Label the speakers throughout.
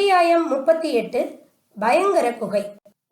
Speaker 1: அத்தியாயம் 38. பயங்கர குகை.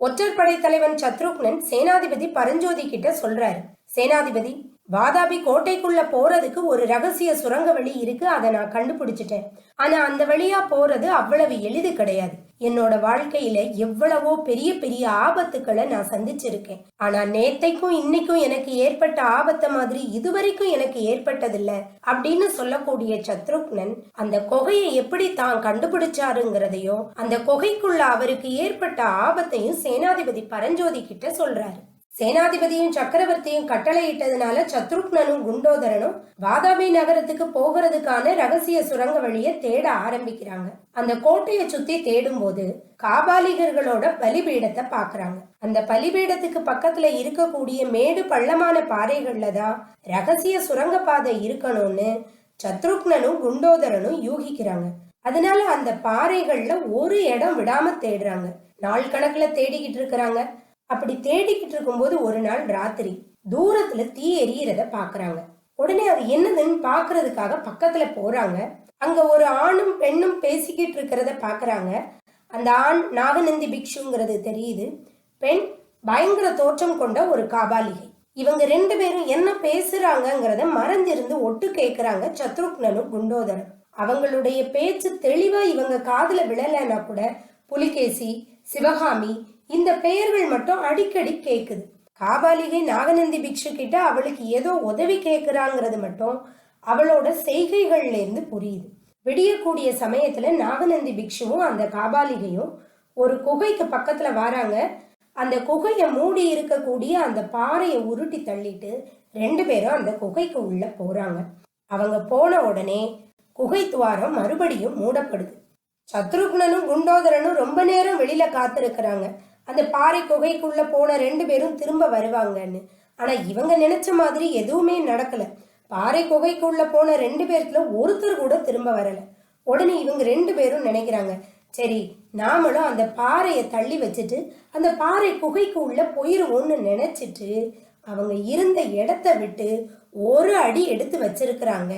Speaker 1: ஒற்றற்படை தலைவன் சத்ருக்னன் சேனாதிபதி பரஞ்சோதி கிட்ட சொல்றாரு, சேனாதிபதி, வாதாபி கோட்டைக்குள்ள போறதுக்கு ஒரு ரகசிய சுரங்க வழி இருக்கு, அதை நான் கண்டுபிடிச்சிட்டேன். ஆனா அந்த வழியா போறது அவ்வளவு எளிது கிடையாது. என்னோட வாழ்க்கையில எவ்வளவோ பெரிய பெரிய ஆபத்துக்களை நான் சந்திச்சிருக்கேன். ஆனா நேத்தைக்கும் இன்னைக்கும் எனக்கு ஏற்பட்ட ஆபத்த மாதிரி இதுவரைக்கும் எனக்கு ஏற்பட்டதில்ல அப்படின்னு சொல்லக்கூடிய சத்ருக்னன் அந்த குகையை எப்படி தான் கண்டுபிடிச்சாருங்கிறதையோ அந்த குகைக்குள்ள அவருக்கு ஏற்பட்ட ஆபத்தையும் சேனாதிபதி பரஞ்சோதி கிட்ட சொல்றாரு. சேனாதிபதியும் சக்கரவர்த்தியும் கட்டளையிட்டதுனால சத்ருக்னனும் குண்டோதரனும் வாதாபி நகரத்துக்கு போகிறதுக்கான ரகசிய சுரங்க வழியை தேட ஆரம்பிக்கிறாங்க. அந்த கோட்டையை சுத்தி தேடும் போது காபாலிகர்களோட பலிபீடத்தை பாக்குறாங்க. அந்த பலிபீடத்துக்கு பக்கத்துல இருக்கக்கூடிய மேடு பள்ளமான பாறைகள்ல தான் ரகசிய சுரங்க பாதை இருக்கணும்னு சத்ருக்னனும் குண்டோதரனும் யூகிக்கிறாங்க. அதனால அந்த பாறைகள்ல ஒரு இடம் விடாம தேடுறாங்க. நாள் கணக்குல தேடிக்கிட்டு இருக்கிறாங்க. அப்படி தேடிக்கிட்டு இருக்கும்போது ஒரு நாள் ராத்திரி தூரத்துல தீ எரியறத பாக்குறாங்க. உடனே அது என்னதுன்னு பாக்குறதுக்காக பக்கத்துல போறாங்க. அங்க ஒரு ஆணும் பெண்ணும் பேசிக்கிட்டு இருக்கிறத பாக்குறாங்க. அந்த ஆண் நாகநந்தி பிக்ஷுங்கிறது தெரியுது. பெண் பயங்கர தோற்றம் கொண்ட ஒரு காபாலிகை. இவங்க ரெண்டு பேரும் என்ன பேசுறாங்கிறத மறைஞ்சிருந்து ஒட்டு கேக்குறாங்க சத்ருக்னனும் குண்டோதரன். அவங்களுடைய பேச்சு தெளிவா இவங்க காதுல விழலைன்னா கூட புலிகேசி, சிவகாமி இந்த பெயர்கள் மட்டும் அடிக்கடி கேக்குது. காபாலிகை நாகநந்தி பிக்ஷு கிட்ட அவளுக்கு ஏதோ உதவி கேட்கிறாங்கிறது மட்டும் அவளோட செய்கைகள்ல இருந்து புரியுது. விடியக்கூடிய சமயத்துல நாகநந்தி பிக்ஷுவும் அந்த காபாலிகையும் ஒரு குகைக்கு பக்கத்துல வராங்க. அந்த குகையை மூடி இருக்கக்கூடிய அந்த பாறையை உருட்டி தள்ளிட்டு ரெண்டு பேரும் அந்த குகைக்கு உள்ள போறாங்க. அவங்க போன உடனே குகை துவாரம் மறுபடியும் மூடப்படுது. சத்ருக்னனும் குண்டோதரனும் ரொம்ப நேரம் வெளியில காத்திருக்கிறாங்க, அந்த பாறை குகைக்குள்ள போன ரெண்டு பேரும் திரும்ப வருவாங்கன்னு. ஆனா இவங்க நினைச்ச மாதிரி எதுவுமே நடக்கல. பாறை குகைக்குள்ள போன ரெண்டு பேர்த்துல ஒருத்தர் கூட திரும்ப வரல. உடனே இவங்க ரெண்டு பேரும் நினைக்கிறாங்க, சரி நாமளும் அந்த பாறையை தள்ளி வச்சுட்டு அந்த பாறை குகைக்கு உள்ள போயிருவோம்னு நினைச்சிட்டு அவங்க இருந்த இடத்த விட்டு ஒரு அடி எடுத்து வச்சிருக்கிறாங்க.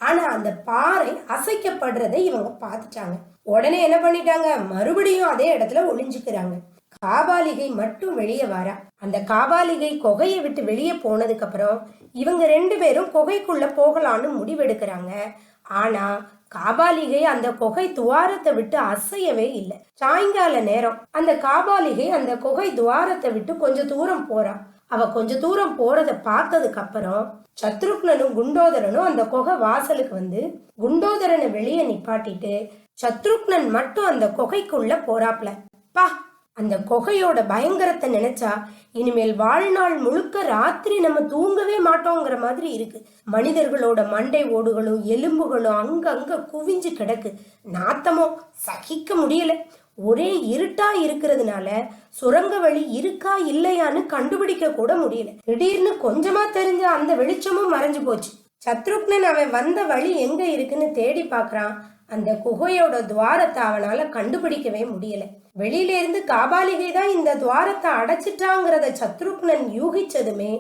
Speaker 1: ஆனா அந்த பாறை அசைக்கப்படுறதை இவங்க பார்த்துட்டாங்க. உடனே என்ன பண்ணிட்டாங்க, மறுபடியும் அதே இடத்துல ஒளிஞ்சுக்கிறாங்க. காபாலிகை மட்டும் வெளியே வரா. அந்த காபாலிகை குகையை விட்டு வெளியே போனதுக்கு அப்புறம் இவங்க ரெண்டு பேரும் குகைக்குள்ள போகலான்னு முடிவெடுக்கிறாங்க. ஆனா காபாலிகை அந்த குகை துவாரத்தை விட்டு அசையவே இல்லை. சாயங்கால நேரம் அந்த காபாலிகை அந்த குகை துவாரத்தை விட்டு கொஞ்சம் தூரம் போறா. அவ கொஞ்ச தூரம் போறத பார்த்ததுக்கு அப்புறம் சத்ருக்னனும் குண்டோதரனும் அந்த குகை வாசலுக்கு வந்து குண்டோதரனை வெளியே நிப்பாட்டிட்டு சத்ருக்னன் மட்டும் அந்த குகைக்குள்ள போறாப்ல. பா, அந்த குகையோட பயங்கரத்தை நினைச்சா இனிமேல் வாழ்நாள் முழுக்க ராத்திரி நம்ம தூங்கவே மாட்டோங்கிற மாதிரி இருக்கு. மனிதர்களோட மண்டை ஓடுகளும் எலும்புகளும் அங்கங்க குவிஞ்சு கிடக்கு. நாத்தமோ சகிக்க முடியல. ஒரே இருட்டா இருக்கிறதுனால சுரங்க வழி இருக்கா இல்லையான்னு கண்டுபிடிக்க கூட முடியல. திடீர்னு கொஞ்சமா தெரிஞ்ச அந்த வெளிச்சமும் மறைஞ்சு போச்சு. சத்ருக்னன் அவன் வந்த வழி எங்க இருக்குன்னு தேடி பாக்குறான். அந்த குகையோட துவாரத்தை அவனால கண்டுபிடிக்கவே முடியல. வெளியில இருந்து காபாலிகை தான் இந்த துவாரத்தை அடைச்சிட்டாங்கிறத சத்ருக்னன் யூகிச்சதுமே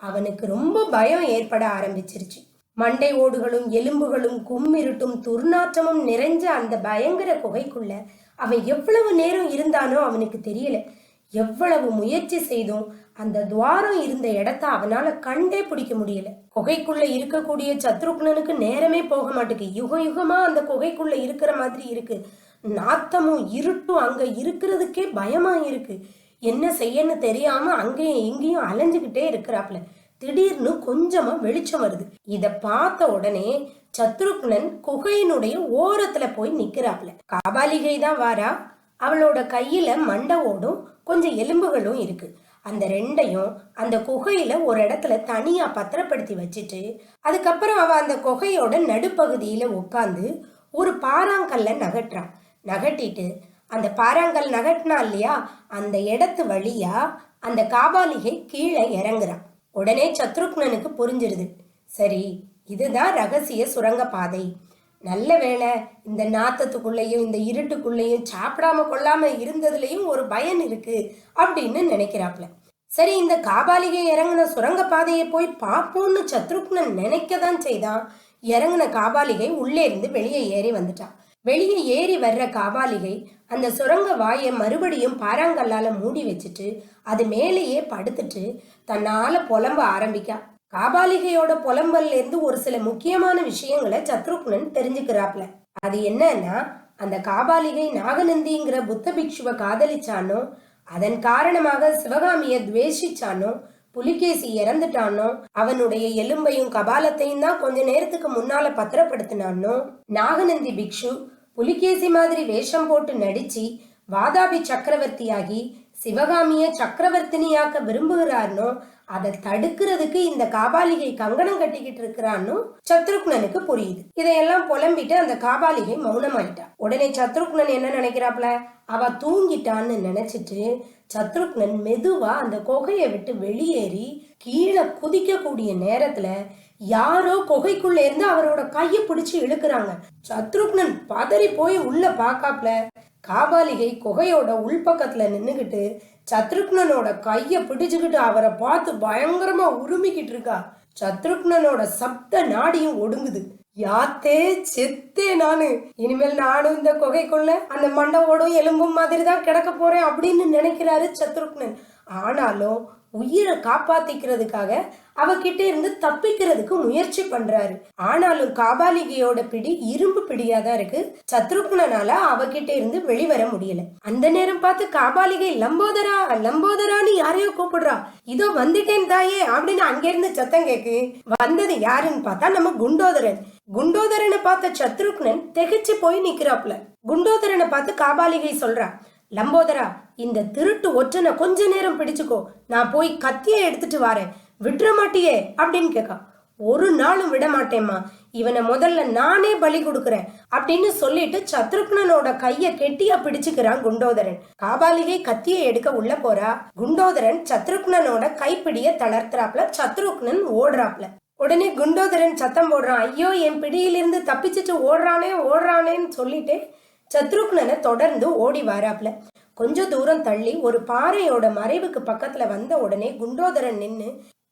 Speaker 1: அவனுக்கு ரொம்ப பயம் ஏற்பட ஆரம்பிச்சிருச்சு. மண்டை ஓடுகளும் எலும்புகளும் கும்மிருட்டும் துர்நாற்றமும் நிறைஞ்ச அந்த பயங்கர குகைக்குள்ள அவன் எவ்வளவு நேரம் இருந்தானோ அவனுக்கு தெரியல. எவ்வளவு முயற்சி செய்தும் அந்த துவாரம் இருந்த இடத்த அவனால கண்டே பிடிக்க முடியல. குகைக்குள்ள இருக்கக்கூடிய சத்ருக்னனுக்கு நேரமே போக மாட்டேங்குது. யுக யுகமா அந்த குகைக்குள்ள இருக்கிற மாதிரி இருக்கு. நாத்தமும் இருட்டும் அங்க இருக்கிறதுக்கே பயமா இருக்கு. என்ன செய்யன்னு தெரியாம அங்கேயும் இங்கேயும் அலைஞ்சுக்கிட்டே இருக்கிறாப்ல. திடீர்னு கொஞ்சமா வெளிச்சம் வருது. இத பார்த்த உடனே சத்ருக்னன் குகையினுடைய ஓரத்துல போய் நிக்கிறாப்ல. காபாலிகை தான் வாரா. அவளோட கையில மண்டவோடும் கொஞ்சம் எலும்புகளும் இருக்கு. அந்த ரெண்டையும் அந்த குகையில ஒரு இடத்துல தனியா பத்திரப்படுத்தி வச்சுட்டு அதுக்கப்புறம் அவ அந்த குகையோட நடுப்பகுதியில உட்காந்து ஒரு பாறாங்கல்ல நகட்டுறான். நகட்டிட்டு அந்த பாறாங்கல் நகட்டினா இல்லையா, அந்த இடத்து வழியா அந்த காபாலிகை கீழே இறங்குறான். உடனே சத்ருக்னனுக்கு புரிஞ்சிருது, சரி இதுதான் ரகசிய சுரங்க பாதை. நல்ல வேளை இந்த நாத்தத்துக்குள்ளேயும் இந்த இருட்டுக்குள்ளேயும் சாப்பிடாம கொள்ளாம இருந்ததுலயும் ஒரு பயன் இருக்கு அப்படின்னு நினைக்கிறாப்ல. சரி, இந்த காபாலிகை இறங்கின சுரங்க பாதையை போய் பார்ப்போம்னு சத்ருக்னன் நினைக்கதான் செய்தான். இறங்கின காபாலிகை உள்ளே இருந்து வெளியே ஏறி வந்துட்டான். வெளியே ஏறி வர்ற காபாலிகை அந்த சுரங்க வாயை மறுபடியும் பாறாங்கல்லால மூடி வச்சுட்டு அது மேலேயே படுத்துட்டு தன்னால புலம்ப ஆரம்பிக்கா. காபாலிகையோட புலம்பல்ல இருந்து ஒரு சில முக்கியமான விஷயங்களை சத்ருக்னன் தெரிஞ்சுக்கிறாப்ல. அது என்னன்னா, அந்த காபாலிகை நாகநந்திங்கிற புத்த பிக்ஷுவை காதலிச்சானோ, அதன் காரணமாக சிவகாமிய துவேஷிச்சானோ, புலிகேசி இறந்துட்டானோ, அவனுடைய எலும்பையும் கபாலத்தையும் தான் கொஞ்ச நேரத்துக்கு முன்னால பத்திரப்படுத்தினானோ, நாகநந்தி பிக்ஷு புலிகேசி மாதிரி வேஷம் போட்டு நடிச்சு வாதாபி சக்கரவர்த்தியாகி சிவகாமிய சக்கரவர்த்தினியாக்க விரும்புகிறார்னோ, அதை தடுக்கிறதுக்கு இந்த காபாலிகை கங்கணம் கட்டிக்கிட்டு இருக்கிறான்னு சத்ருக்னனுக்கு புரியுது. இதையெல்லாம் புலம்பிட்டு அந்த காபாலிகை மௌனமாயிட்டா. உடனே சத்ருக்னன் என்ன நினைக்கிறாப்ல, அவ தூங்கிட்டான்னு நினைச்சிட்டு சத்ருக்னன் மெதுவா அந்த குகையை விட்டு வெளியேறி கீழே குதிக்க கூடிய நேரத்துல யாரோ குகைக்குள்ள இருந்து அவரோட கையை பிடிச்சு இழுக்கிறாங்க. சத்ருக்னன் பதறி போய் உள்ள பாக்காப்ல காபாலிகை குகையோட உள்பக்கத்துல நின்னுகிட்டு சத்ருக்னனோட கைய பிடிச்சுக்கிட்டு அவரை பார்த்து பயங்கரமா உருமிக்கிட்டு இருக்கா. சத்ருக்னனோட சப்த நாடியும் ஒடுங்குது. யாத்தே செத்தே நானு, இனிமேல் நானும் இந்த குகைக்குள்ள அந்த மண்டவோடும் எலும்பும் மாதிரி தான் கிடக்க போறேன் அப்படின்னு நினைக்கிறாரு சத்ருக்னன். ஆனாலும் உயிரை காப்பாத்திக்கிறதுக்காக அவகிட்ட இருந்து தப்பிக்கிறதுக்கு முயற்சி பண்றாரு. ஆனாலும் காபாலிகையோட பிடி இரும்பு பிடியாதான் இருக்கு. சத்ருக்னனால அவகிட்ட இருந்து வெளிவர முடியல. அந்த நேரம் பார்த்து காபாலிகை லம்போதரா லம்போதரான்னு யாரையோ கூப்பிடுறா. இதோ வந்துட்டேன் தாயே அப்படின்னு அங்கிருந்து சத்தம் கேக்கு. வந்தது யாருன்னு பார்த்தா நம்ம குண்டோதரன். குண்டோதரனை பார்த்த சத்ருக்னன் திகைச்சு போய் நிக்கிறாப்ல. குண்டோதரனை பார்த்து காபாலிகை சொல்றா, லம்போதரா, இந்த திருட்டு ஒற்றனை கொஞ்ச நேரம் பிடிச்சுக்கோ, நான் போய் கத்தியை எடுத்துட்டு வரேன், விட்டுற மாட்டியே அப்படின்னு கேட்கா. ஒரு நாளும் விட மாட்டேம்மா, இவனை முதல்ல நானே பலி கொடுக்கறேன் அப்படின்னு சொல்லிட்டு சத்ருக்னனோட கைய கெட்டியா பிடிச்சுக்கிறான் குண்டோதரன். காபாலிகை கத்தியை எடுக்க உள்ள போறா. குண்டோதரன் சத்ருக்னனோட கைப்பிடிய தளர்த்துறாப்ல. சத்ருக்னன் ஓடுறாப்ல. உடனே குண்டோதரன் சத்தம் போடுறான், ஐயோ என் பிடியிலிருந்து தப்பிச்சுட்டு ஓடுறானேன்னு சொல்லிட்டு சத்ருக்னனை தொடர்ந்து ஓடி வராப்ல. கொஞ்சம் தூரம் தள்ளி ஒரு பாறையோட மறைவுக்கு பக்கத்துல வந்த உடனே குண்டோதரன் நின்னு,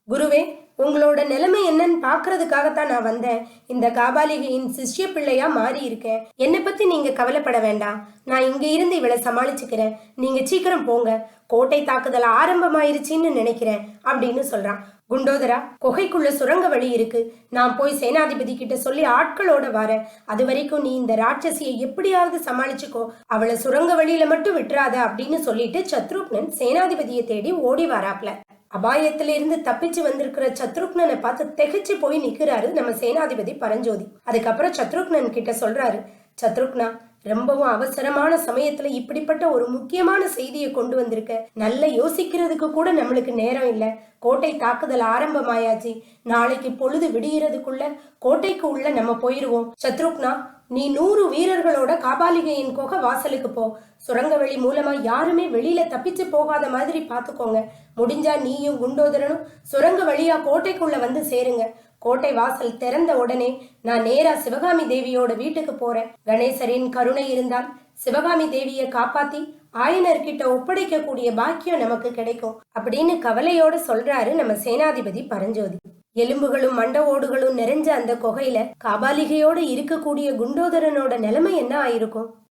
Speaker 1: குருவே, உங்களோட நிலைமை என்னன்னு பாக்குறதுக்காகத்தான் நான் வந்தேன். இந்த காபாலிகையின் சிஷ்ய பிள்ளையா மாறி இருக்கேன். என்னை பத்தி நீங்க கவலைப்பட வேண்டாம். நான் இங்க இருந்து இவளை சமாளிச்சுக்கிறேன். நீங்க சீக்கிரம் போங்க. கோட்டை தாக்குதல் ஆரம்பமாயிருச்சுன்னு நினைக்கிறேன் அப்படின்னு சொல்றான். குண்டோதரா, குகைக்குள்ள சுரங்க வழி இருக்கு. நான் போய் சேனாதிபதி கிட்ட சொல்லி ஆட்களோட வரேன். அது வரைக்கும் நீ இந்த ராட்சசியை எப்படியாவது சமாளிச்சுக்கோ. அவளை சுரங்க வழியில மட்டும் விட்டுறாத அப்படின்னு சொல்லிட்டு சத்ருக்னன் சேனாதிபதியை தேடி ஓடி வராப்ல. அபாயத்தில இருந்து தப்பிச்சு வந்திருக்கிற சத்ருக்னனை பார்த்து திகைச்சு போய் நிக்கிறாரு நம்ம சேனாதிபதி பரஞ்சோதி. அதுக்கப்புறம் சத்ருக்னன் கிட்ட சொல்றாரு, சத்ருக்னா, ரொம்பவும் அவசரமான சமயத்துல இப்படிப்பட்ட ஒரு முக்கியமான செய்தியை கொண்டு வந்திருக்க. நல்ல யோசிக்கிறதுக்கு கூட நம்மளுக்கு நேரம் இல்ல. கோட்டை தாக்குதல் ஆரம்பமாயாச்சு. நாளைக்கு பொழுது விடுகிறதுக்குள்ள கோட்டைக்கு உள்ள நம்ம போயிருவோம். சத்ருக்னா, நீ 100 வீரர்களோட காபாலிகையின் குகை வாசலுக்கு போ. சுரங்க வழி மூலமா யாருமே வெளியில தப்பிச்சு போகாத மாதிரி பாத்துக்கோங்க. முடிஞ்சா நீயும் குண்டோதரனும் சுரங்க வழியா கோட்டைக்குள்ள வந்து சேருங்க. கோட்டை வாசல் திறந்த உடனே நான் நேரா சிவகாமி தேவியோட வீட்டுக்கு போறேன். கணேசரின் கருணை இருந்தால் சிவகாமி தேவியை காப்பாத்தி ஆயனர்கிட்ட ஒப்படைக்க கூடிய பாக்கியம் நமக்கு கிடைக்கும் அப்படின்னு கவலையோட சொல்றாரு நம்ம சேனாதிபதி பரஞ்சோதி. எலும்புகளும் மண்ட ஓடுகளும் நிறைஞ்ச அந்த குகையில காபாலிகையோட இருக்கக்கூடிய குண்டோதரனோட நிலைமை என்ன ஆயிருக்கும்?